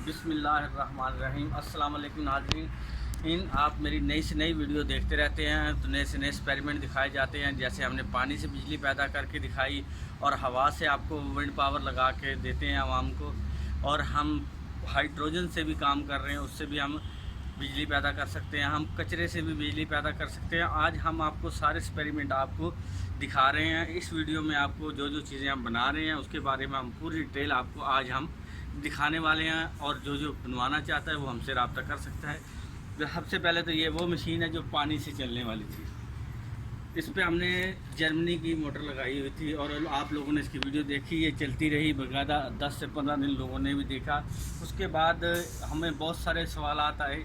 बिस्मिल्लाहिर्रहमानिर्रहीम। अस्सलाम वालेकुम नाज़रीन, आप मेरी नई से नई वीडियो देखते रहते हैं तो नए से नए एक्सपेरिमेंट दिखाए जाते हैं। जैसे हमने पानी से बिजली पैदा करके दिखाई और हवा से आपको विंड पावर लगा के देते हैं आवाम को, और हम हाइड्रोजन से भी काम कर रहे हैं, उससे भी हम बिजली पैदा कर सकते हैं। हम कचरे से भी बिजली पैदा कर सकते हैं। आज हम आपको सारे एक्सपेरिमेंट आपको दिखा रहे हैं। इस वीडियो में आपको जो जो चीज़ें हम बना रहे हैं उसके बारे में हम पूरी डिटेल आपको आज हम दिखाने वाले हैं, और जो जो बनवाना चाहता है वो हमसे रब्ता कर सकता है। सबसे पहले तो ये वो मशीन है जो पानी से चलने वाली थी। इस पे हमने जर्मनी की मोटर लगाई हुई थी और आप लोगों ने इसकी वीडियो देखी, ये चलती रही बाकायदा 10 से 15 दिन लोगों ने भी देखा। उसके बाद हमें बहुत सारे सवाल आए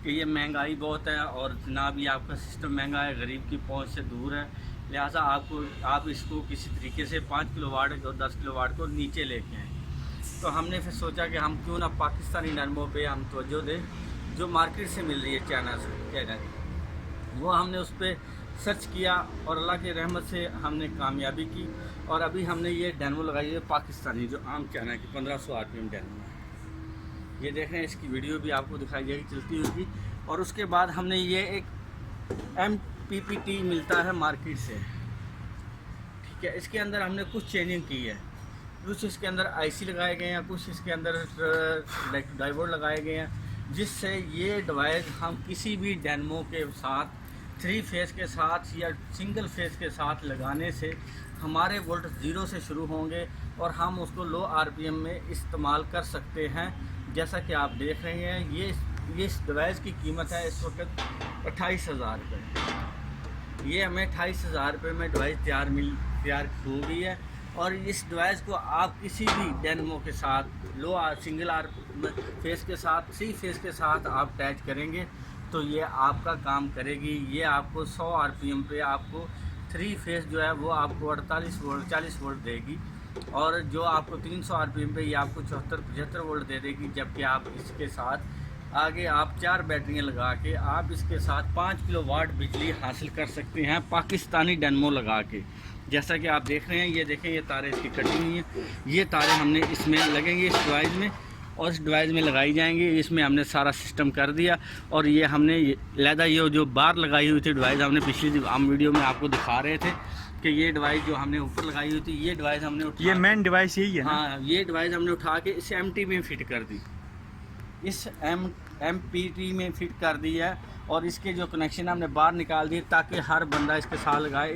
कि ये महंगाई बहुत है और जनाब ये आपका सिस्टम महंगा है, गरीब की पहुंच से दूर है, लिहाजा आप इसको किसी तरीके से 5 किलोवाट और 10 किलोवाट को नीचे लेके आएँ। तो हमने फिर सोचा कि हम क्यों ना पाकिस्तानी नरमों पे हम तवज्जो दें, जो मार्केट से मिल रही है चाइना से। वो हमने उस पर सर्च किया और अल्लाह की रहमत से हमने कामयाबी की, और अभी हमने ये डैनमो लगाई है पाकिस्तानी, जो आम चाइना की 1500 RPM डैनमो है। ये देखें, इसकी वीडियो भी आपको दिखाई जाएगी चलती होगी। और उसके बाद हमने ये एक MPPT मिलता है मार्केट से, ठीक है। इसके अंदर हमने कुछ चेंजिंग की है, कुछ इसके अंदर IC लगाए गए हैं, कुछ इसके अंदर डायोड लगाए गए हैं, जिससे ये डिवाइस हम किसी भी डैनमो के साथ 3 फेज़ के साथ या सिंगल फेज़ के साथ लगाने से हमारे वोल्ट 0 से शुरू होंगे और हम उसको लो RPM में इस्तेमाल कर सकते हैं। जैसा कि आप देख रहे हैं, ये इस डिवाइस की कीमत है इस वक्त 28,000 रुपये। ये हमें 28,000 रुपये में डिवाइस तैयार हो गई है। और इस डिवाइस को आप किसी भी डैनमो के साथ सिंगल फेस के साथ 3 फेस के साथ आप अटैच करेंगे तो ये आपका काम करेगी। ये आपको 100 RPM पे आपको 3 फेस जो है वो आपको 48 वोल्ट 40 वोल्ट देगी, और जो आपको 300 RPM पे ये आपको 74-75 वोल्ट दे देगी। जबकि आप इसके साथ आगे आप 4 बैटरियाँ लगा के आप इसके साथ 5 किलोवाट बिजली हासिल कर सकते हैं पाकिस्तानी डैनमो लगा के। जैसा कि आप देख रहे हैं, ये देखें, ये तारें इसकी कटी हुई हैं। ये तारें हमने इसमें लगेंगी इस डिवाइस में, और इस डिवाइस में लगाई जाएंगी। इसमें हमने सारा सिस्टम कर दिया। और ये हमने लहदा ये जो बार लगाई हुई थी डिवाइस, हमने पिछली आम वीडियो में आपको दिखा रहे थे कि ये डिवाइस जो हमने ऊपर लगाई हुई थी, ये डिवाइस हमने ये मेन डिवाइस यही है ना? हाँ, ये डिवाइस हमने उठा के इस MT में फिट कर दी, इस MPT में फिट कर दी है। और इसके जो कनेक्शन हमने बाहर निकाल दिए ताकि हर बंदा इसके साथ लगाए।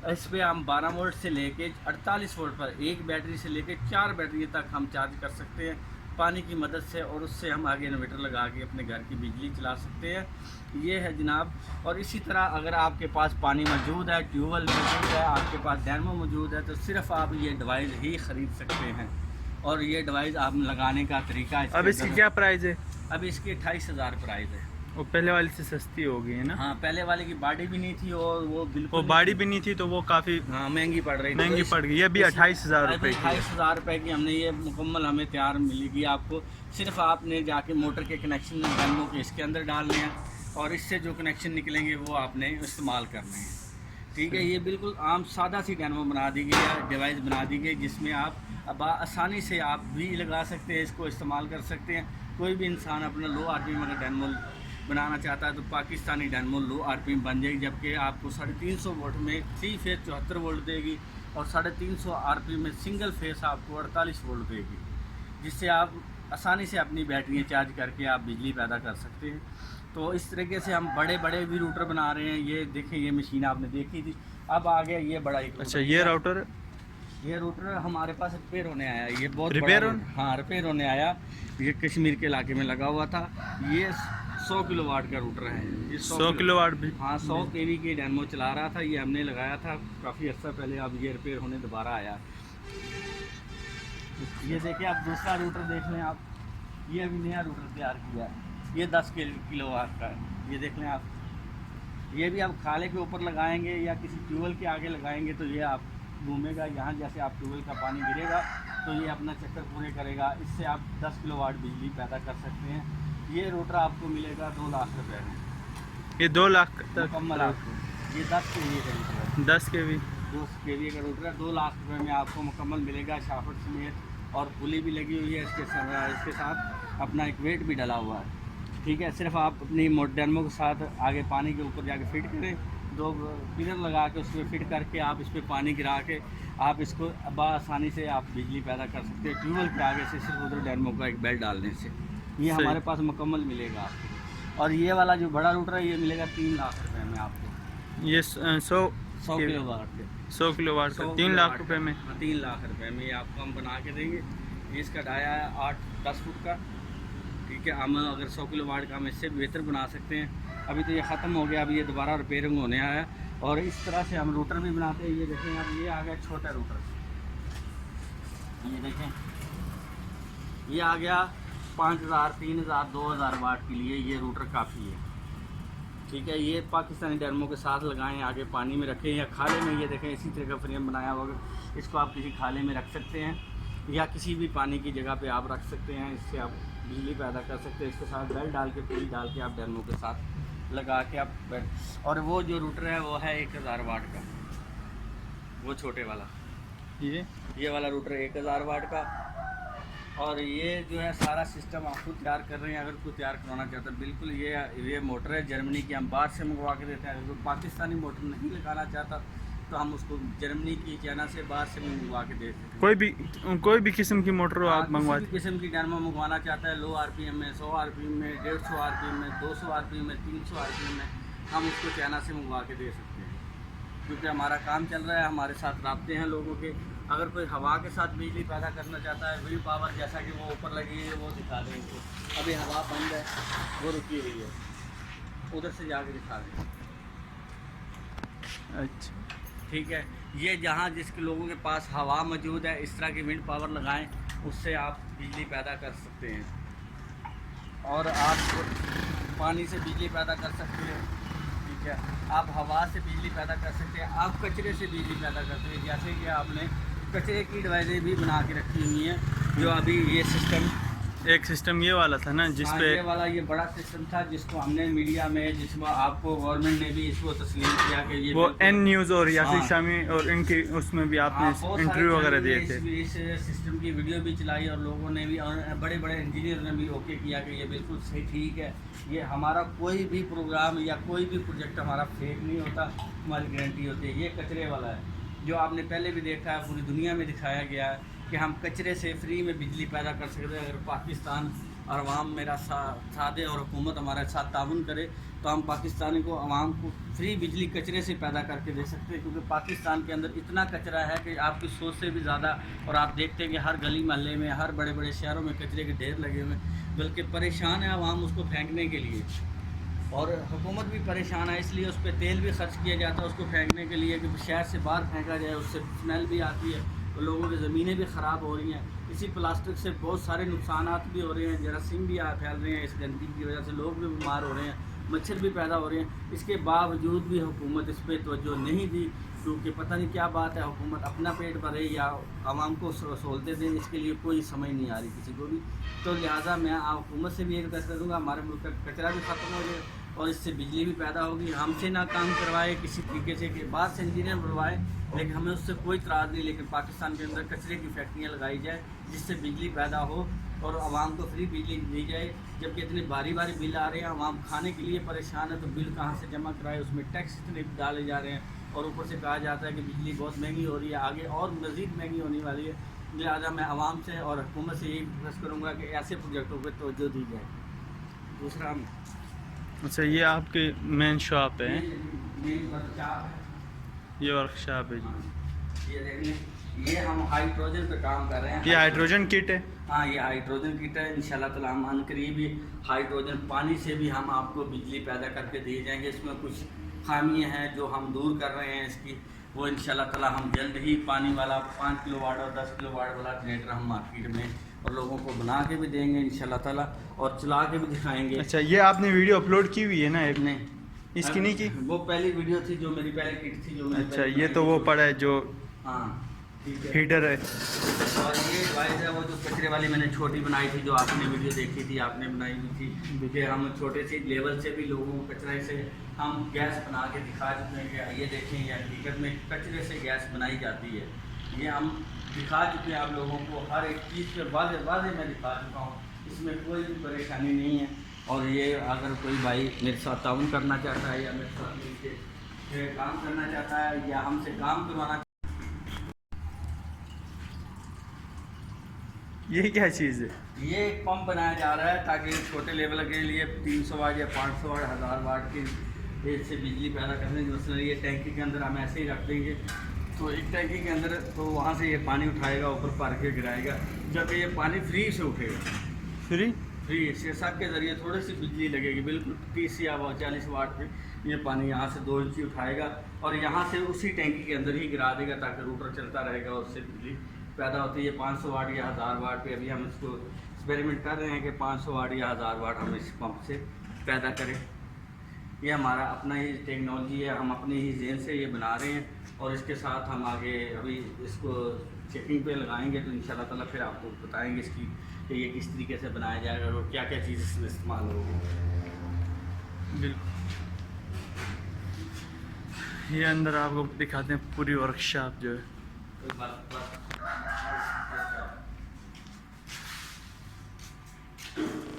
इस पर हम 12 वोल्ट से लेके 48 वोल्ट पर एक बैटरी से लेके 4 बैटरी तक हम चार्ज कर सकते हैं पानी की मदद से, और उससे हम आगे इन्वर्टर लगा के अपने घर की बिजली चला सकते हैं। ये है जनाब। और इसी तरह अगर आपके पास पानी मौजूद है, ट्यूबवेल मौजूद है, आपके पास डैनमो मौजूद है, तो सिर्फ आप ये डिवाइस ही ख़रीद सकते हैं। और ये डिवाइस आप लगाने का तरीका अब इसकी क्या प्राइस है? अब इसकी 28,000 प्राइस है। वो पहले वाली से सस्ती हो गई है ना? हाँ, पहले वाले की बॉडी भी नहीं थी और वो बिल्कुल बॉडी भी नहीं थी, तो वो काफ़ी महंगी पड़ रही थी। महंगी पड़ गई। ये भी 28,000 रुपये की। 28,000 रुपये की हमने ये मुकम्मल हमें तैयार मिलेगी आपको। सिर्फ आपने जाके मोटर के कनेक्शन डैनमो के इसके अंदर डालने हैं, और इससे जो कनेक्शन निकलेंगे वो आपने इस्तेमाल करने हैं, ठीक है। ये बिल्कुल आम सादा सी डैनमो बना दी गई है, डिवाइस बना दी गई, जिसमें आप अब आसानी से आप भी लगा सकते हैं, इसको इस्तेमाल कर सकते हैं। कोई भी इंसान अपना लो RPM अगर डैनमो बनाना चाहता है तो पाकिस्तानी डैनमो लो RPM बन जाएगी। जबकि आपको 350 वोल्ट में 3 फेस 74 वोल्ट देगी, और 350 RPM में सिंगल फेस आपको 48 वोल्ट देगी, जिससे आप आसानी से अपनी बैटरियाँ चार्ज करके आप बिजली पैदा कर सकते हैं। तो इस तरीके से हम बड़े बड़े भी रूटर बना रहे हैं। ये देखें, ये मशीन आपने देखी थी, अब आ गया ये बड़ा एक। अच्छा, ये रूटर हमारे पास रिपेयर होने आया। ये बहुत रिपेयर हाँ, रिपेयर होने आया। ये कश्मीर के इलाके में लगा हुआ था। ये 100 किलोवाट का रूटर है। ये 100 किलोवाट भी? हाँ, 100 kV की डैनमो चला रहा था। ये हमने लगाया था काफ़ी अर्सा पहले, अब ये रिपेयर होने दोबारा आया। ये देखिए, आप दूसरा रूटर देख लें आप, ये अभी नया रूटर तैयार किया है। ये 10 किलोवाट का है। ये देख लें आप, ये भी आप खाले के ऊपर लगाएंगे या किसी ट्यूबवेल के आगे लगाएंगे तो ये आप घूमेगा। यहाँ जैसे आप ट्यूबवेल का पानी गिरेगा तो ये अपना चक्कर पूरे करेगा। इससे आप 10 किलोवाट बिजली पैदा कर सकते हैं। ये रूटर आपको मिलेगा 2 लाख रुपए में। ये 2 लाख तक मुकम्मल आपको। ये 10 kV का रूटर है। 10 kV 2 kV का रूटर है। 2 लाख रुपए में आपको मुकम्मल मिलेगा, शाफट समेत और पुली भी लगी हुई है इसके साथ अपना एक वेट भी डला हुआ है। ठीक है, सिर्फ आप अपनी डैमो के साथ आगे पानी के ऊपर जाके फिट करें, 2 पिलर लगा के उस पर फिट करके आप इस पर पानी गिरा के आप इसको आसानी से आप बिजली पैदा कर सकते हैं। ट्यूबवेल के आगे से सिर्फ उधर डैमो का एक बेल्ट डालने से ये हमारे पास मुकम्मल मिलेगा आपको। और ये वाला जो बड़ा रूटर है ये मिलेगा 3 लाख रुपए में आपको। ये 100 किलोवाट के 100 किलोवाट का 3 लाख रुपए में। 3 लाख रुपए में ये आपको हम बना के देंगे। इसका डाया है 8-10 फुट का। ठीक है, हम अगर 100 किलोवाट का हम इससे बेहतर बना सकते हैं। अभी तो ये ख़त्म हो गया, अभी ये दोबारा रिपेयरिंग होने आया है। और इस तरह से हम रूटर भी बनाते हैं। ये देखें आप, ये आ गया छोटा रूटर, ये देखें ये आ गया 5000, 3000, 2000 वाट के लिए ये रूटर काफ़ी है। ठीक है, ये पाकिस्तानी डैमों के साथ लगाएं, आगे पानी में रखें या खाले में। ये देखें इसी तरह का फ्रेम बनाया होगा, इसको आप किसी खाले में रख सकते हैं या किसी भी पानी की जगह पे आप रख सकते हैं। इससे आप बिजली पैदा कर सकते हैं। इसके साथ बेल्ट डाल के पुली डाल के आप डैमों के साथ लगा के आप और वो जो रूटर है वो है 1000 वाट का, वो छोटे वाला। ये वाला रूटर 1000 वाट का। और ये जो है सारा सिस्टम आप खुद तैयार कर रहे हैं। अगर कोई तैयार करवाना चाहता है बिल्कुल ये मोटर है जर्मनी की, हम बाहर से मंगवा के देते हैं। अगर कोई पाकिस्तानी मोटर नहीं लगाना चाहता तो हम उसको जर्मनी की चाइना से बाहर से मंगवा के देते हैं। कोई भी किस्म की मोटर आप मंगवा, किसी भी किस्म की डैमो मंगवाना चाहता है, लो आरपीएम में, 100 आरपीएम में, 150 आरपीएम में, 200 आरपीएम में, 300 आरपीएम में, हम उसको चाइना से मंगवा के दे सकते हैं। क्योंकि हमारा काम चल रहा है, हमारे साथ राब्ते हैं लोगों के। अगर कोई हवा के साथ बिजली पैदा करना चाहता है, विंड पावर, जैसा कि वो ऊपर लगी है वो दिखा दें इनको। अभी हवा बंद है, वो रुकी हुई है, उधर से जाके दिखा दें। अच्छा, ठीक है, ये जहाँ जिसके लोगों के पास हवा मौजूद है, इस तरह की विंड पावर लगाएं, उससे आप बिजली पैदा कर सकते हैं। और आप पानी से बिजली पैदा कर सकते हैं। ठीक है, आप हवा से बिजली पैदा कर सकते हैं, आप कचरे से बिजली पैदा करते हैं। जैसे कि आपने कचरे की डिवाइसें भी बना के रखी हुई हैं, जो अभी ये सिस्टम ये वाला था ना जिसपे ये वाला ये बड़ा सिस्टम था जिसको हमने मीडिया में, जिसमें आपको गवर्नमेंट ने भी इसको तस्लीम किया कि ये वो एन न्यूज़ और यासिर शामी और इनकी उसमें भी आपने इंटरव्यू वगैरह दिए थे। इस सिस्टम की वीडियो भी चलाई और लोगों ने भी, और बड़े बड़े इंजीनियर ने भी ओके किया कि ये बिल्कुल सही ठीक है। ये हमारा कोई भी प्रोग्राम या कोई भी प्रोजेक्ट हमारा फेक नहीं होता, हमारी गारंटी होती है। ये कचरे वाला है जो आपने पहले भी देखा है, पूरी दुनिया में दिखाया गया है कि हम कचरे से फ्री में बिजली पैदा कर सकते हैं। अगर पाकिस्तान और अवाम मेरा साथ दे और हुकूमत हमारे साथ ताउन करे तो हम पाकिस्तानी को अवाम को फ्री बिजली कचरे से पैदा करके दे सकते हैं। क्योंकि पाकिस्तान के अंदर इतना कचरा है कि आपकी सोच से भी ज़्यादा। और आप देखते हैं कि हर गली मोहल्ले में, हर बड़े बड़े शहरों में कचरे के ढेर लगे हुए हैं, बल्कि परेशान है अवाम उसको फेंकने के लिए। और हुकूमत भी परेशान है, इसलिए उस पर तेल भी खर्च किया जाता है उसको फेंकने के लिए कि शहर से बाहर फेंका जाए, उससे स्मेल भी आती है, तो लोगों की ज़मीनें भी ख़राब हो रही हैं। इसी प्लास्टिक से बहुत सारे नुकसानात भी हो रहे हैं, जरासीम भी फैल रहे हैं, इस गंदगी की वजह से लोग भी बीमार हो रहे हैं, मच्छर भी पैदा हो रहे हैं। इसके बावजूद भी हुकूमत इस पर तवज्जो नहीं दी, क्योंकि पता नहीं क्या बात है, हुकूमत अपना पेट भरे या आवाम को सहूलतें दें, इसके लिए कोई समझ नहीं आ रही किसी को भी। तो लिहाजा मैं हुकूमत से भी एक रिक्वेस्ट करूँगा, हमारे मुल्क का कचरा भी ख़त्म हो जाए और इससे बिजली भी पैदा होगी। हमसे ना काम करवाए किसी तरीके से, कि बाहर से इंजीनियर बुलवाए, लेकिन हमें उससे कोई इतराज़ नहीं, लेकिन पाकिस्तान के अंदर कचरे की फैक्ट्रियाँ लगाई जाए जिससे बिजली पैदा हो और आवाम को फ्री बिजली दी जाए। जबकि इतने बारी बारी बिल आ रहे हैं, आवाम खाने के लिए परेशान है, तो बिल कहाँ से जमा कराए, उसमें टैक्स इतने डाले जा रहे हैं और ऊपर से कहा जाता है कि बिजली बहुत महंगी हो रही है, आगे और मज़ीद महंगी होने वाली है। लिहाजा मैं आवाम से और हुकूमत से यही रिक्वेस्ट करूँगा कि ऐसे प्रोजेक्टों पर तवज्जो दी जाए। दूसरा, अच्छा, ये आपके मेन शॉप है, ये वर्कशॉप है जी। ये देखिए, ये हम हाइड्रोजन पे काम कर रहे हैं। ये हाइड्रोजन किट है? हाँ, ये हाइड्रोजन किट है। इंशाल्लाह ताला हम अनकरीब भी हाइड्रोजन पानी से भी हम आपको बिजली पैदा करके दिए जाएंगे। इसमें कुछ खामियां हैं जो हम दूर कर रहे हैं इसकी, वो इंशाल्लाह ताला हम जल्द ही पानी वाला 5 किलोवाट और 10 किलोवाट वाला जनरेटर हम मार्केट में और लोगों को बना के भी देंगे इंशाल्लाह ताला, और चला के भी दिखाएंगे। अच्छा, ये आपने वीडियो अपलोड की हुई है ना? नहीं, इसकी नहीं की? वो पहली वीडियो थी जो मेरी पहले किट थी, जो मेरी अच्छा, ये तो वो पड़ा है जो हाँ ठीक है, हीटर है। और ये डिवाइस है वो जो कचरे वाली मैंने छोटी बनाई थी, जो आपने वीडियो देखी थी, आपने बनाई हुई थी, कि हम छोटे से लेवल से भी लोगों को कचरे से हम गैस बना के दिखा चुके हैं। ये देखें, ये हकीकत में कचरे से गैस बनाई जाती है। ये हम दिखा चुके हैं आप लोगों को, हर एक चीज़ पे वाज़े वाज़े मैं दिखा चुका हूँ, इसमें कोई भी परेशानी नहीं है। और ये अगर कोई भाई मेरे साथ ताउन करना चाहता है या मेरे साथ मिलके काम करना चाहता है या हमसे काम करवाना, ये क्या चीज़ है? ये एक पंप बनाया जा रहा है ताकि छोटे लेवल के लिए 300 वाट या 500 वाट 1000 वाट की से बिजली पैदा करने की मसला। ये टैंकी के अंदर हम ऐसे ही रख देंगे तो एक टैंकी के अंदर तो वहाँ से ये पानी उठाएगा, ऊपर भर के गिराएगा, जब ये पानी फ्री से उठेगा, फ्री शीर्षक के ज़रिए थोड़ी सी बिजली लगेगी, बिल्कुल 30 या 40 वाट पे ये पानी यहाँ से 2 इंची उठाएगा और यहाँ से उसी टैंकी के अंदर ही गिरा देगा ताकि रूटर चलता रहेगा, उससे बिजली पैदा होती है। 500 वाट या 1000 वाट पे अभी हम इसको एक्सपेरिमेंट कर रहे हैं कि 500 वाट या 1000 वाट हम इस पंप से पैदा करें। ये हमारा अपना ही टेक्नोलॉजी है, हम अपने ही जेन से ये बना रहे हैं और इसके साथ हम आगे अभी इसको चेकिंग पे लगाएंगे तो इंशाल्लाह ताला फिर आपको बताएंगे इसकी कि ये किस तरीके से बनाया जाएगा और क्या क्या चीज़ इसमें इस्तेमाल होगी। बिल्कुल। ये अंदर आपको दिखाते हैं पूरी वर्कशॉप जो है। बस